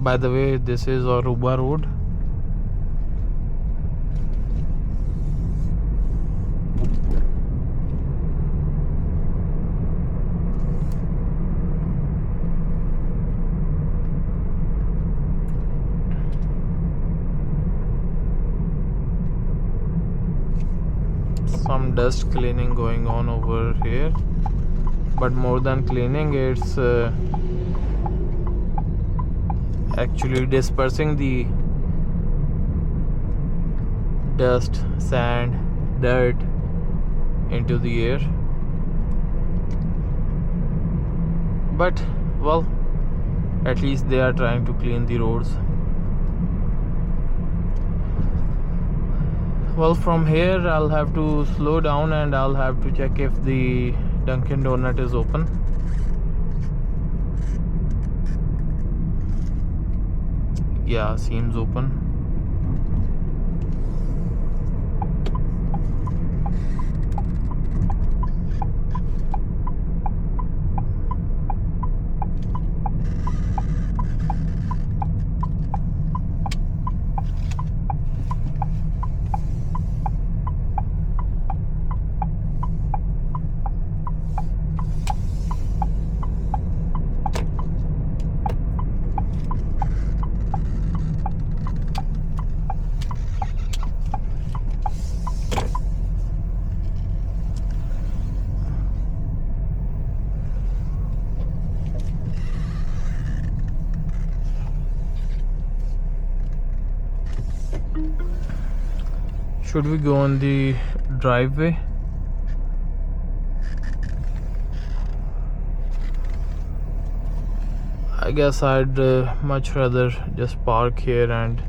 By the way, this is Oruba Road. Some dust cleaning going on over here, but more than cleaning, it's actually dispersing the dust, sand, dirt into the air. But well, at least they are trying to clean the roads. Well, from here I'll have to slow down and I'll have to check if the Dunkin donut is open. Yeah, seems open. Should we go on the driveway? I guess I'd much rather just park here and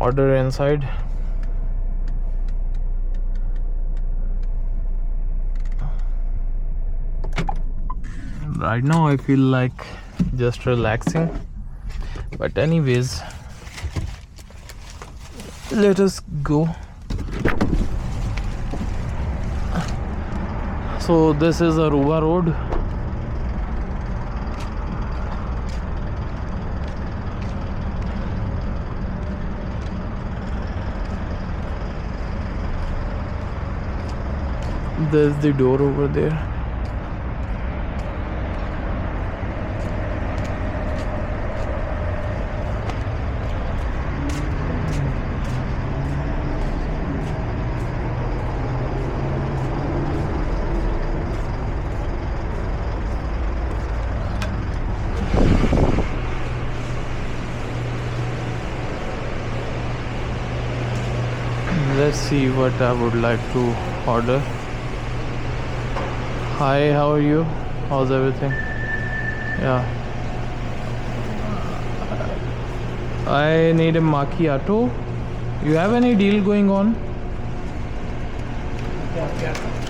order inside. Right now I feel like just relaxing. But anyways, let us go. So this is Oruba Road. There's the door over there. Let's see what I would like to order. Hi, how are you? How's everything? Yeah. I need a macchiato. You have any deal going on?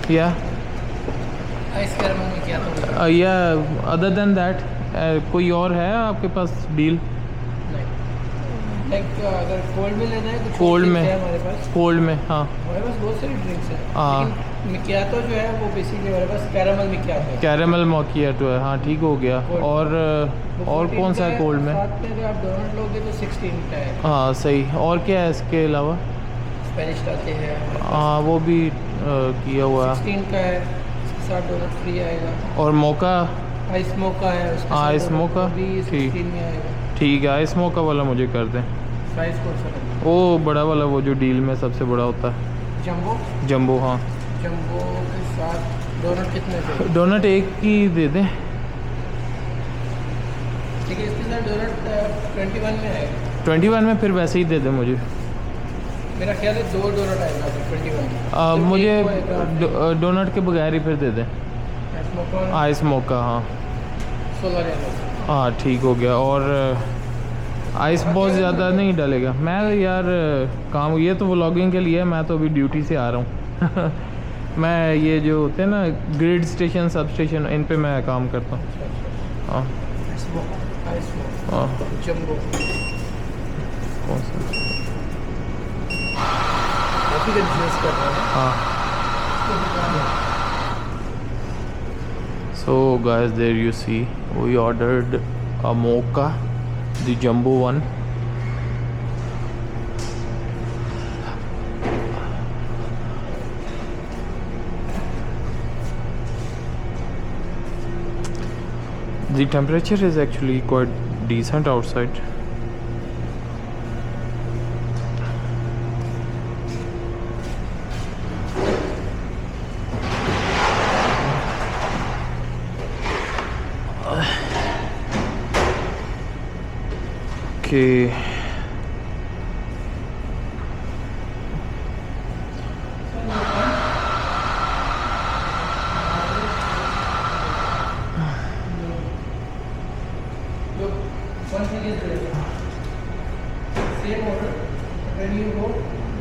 Yeah. Ice caramel macchiato. Yeah. Other than that, कोई और है आपके पास deal? अगर cold में लेना है तो cold में हमारे पास कोल्ड में हाँ हमारे पास बहुत सारी ड्रिंक्स हैं। हाँ लेकिन मिकियातो जो है वो बेसिकली हमारे पास कैरामल मिकियातो है। कैरामल मॉकियाटो है। हाँ ठीक हो गया। और कौन सा है कोल्ड में? साथ में अगर आप डोनट लोगे तो 16 का है। हाँ सही। और क्या है इसके अलावा? स्पेनिश लाते हैं। हाँ वो भी किया हुआ है। 16 का है, इसके साथ डोनट फ्री आएगा। और मोका? आइस मोका है, आइस मोका ठीक है। आइस मोका वाला मुझे कर दें। प्राइस कौन सा करना? वो बड़ा वाला, वो जो डील में सबसे बड़ा होता है। जंबो? जंबो हाँ। जंबो के साथ डोनट कितने चाहिए? डोनट एक की दे दें। ठीक है, इसके साथ डोनट 21 में आएगा। 21 में फिर वैसे ही दे दें मुझे। मेरा ख्याल है 2 डोनट आएगा 21 तो मुझे डोनट के बगैर ही फिर दे दें। आइस मोका हाँ 16 हाँ ठीक हो गया। और आइस बहुत ज़्यादा नहीं डालेगा। मैं यार काम, ये तो व्लॉगिंग के लिए, मैं तो अभी ड्यूटी से आ रहा हूँ मैं ये जो होते हैं ना ग्रिड स्टेशन, सब स्टेशन, इन पे मैं काम करता हूँ। हाँ हाँ कौन सा? हाँ So guys, there you see, we ordered a Mocha, the jumbo one. The temperature is actually quite decent outside. Okay. Look, one thing is there. Same order. When you go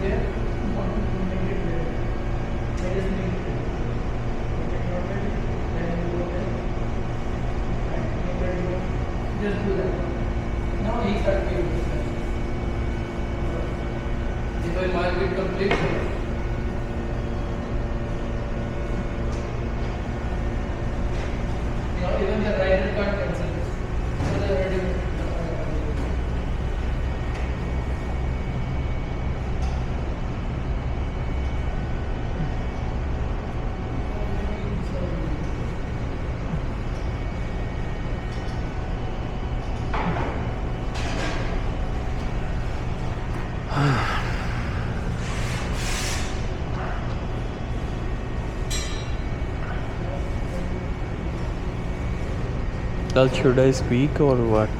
there, you want to make it there. There is make it. Then you go there. And just do that. Now he starts giving this. If I mark it complete, even the rider can't cancel this. So they already Should I speak or what?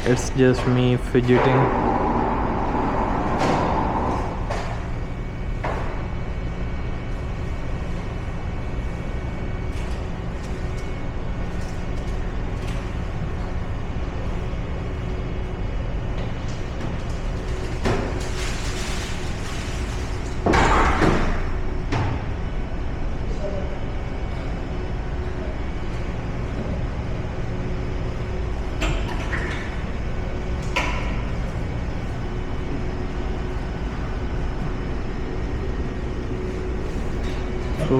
It's just me fidgeting. So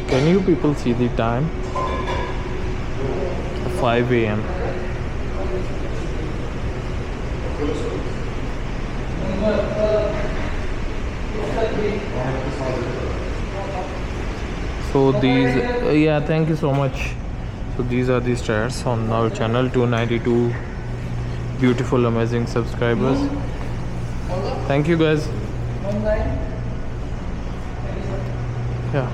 can you people see the time? 5 a.m. So these yeah, thank you so much. So these are the stars on our channel. 292 beautiful amazing subscribers. Thank you guys. Yeah.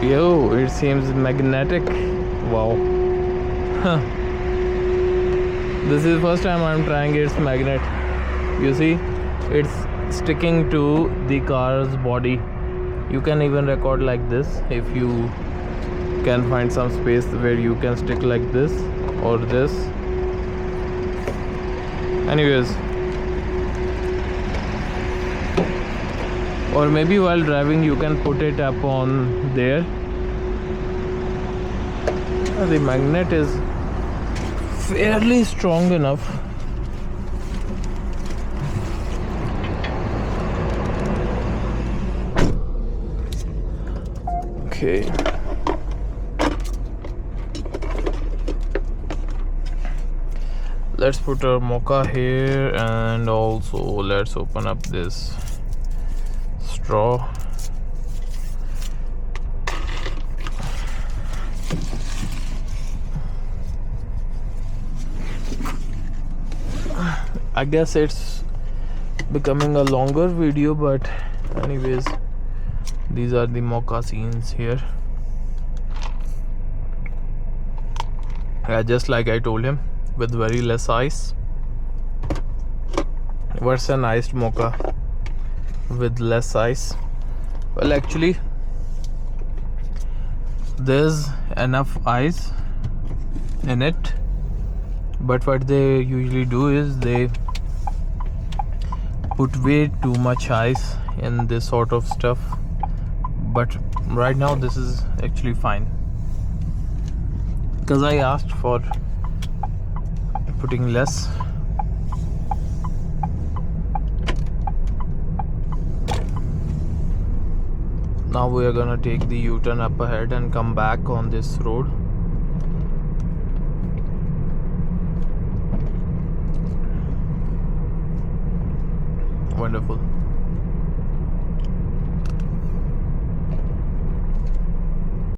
Yo, it seems magnetic. Wow. Huh. This is the first time I'm trying its magnet. You see, it's sticking to the car's body. You can even record like this if you can find some space where you can stick like this or this. Anyways, or maybe while driving you can put it up on there. The magnet is fairly strong enough. Okay. Let's put our Mocha here, and also let's open up this straw. I guess it's becoming a longer video, but anyways, These are the mocha scenes here. Yeah, just like I told him, with very less ice. What's an iced mocha with less ice? Well, actually, there's enough ice in it, but what they usually do is they put way too much ice in this sort of stuff. But right now this is actually fine, because I asked for putting less. Now we are gonna take the U-turn up ahead and come back on this road. Wonderful.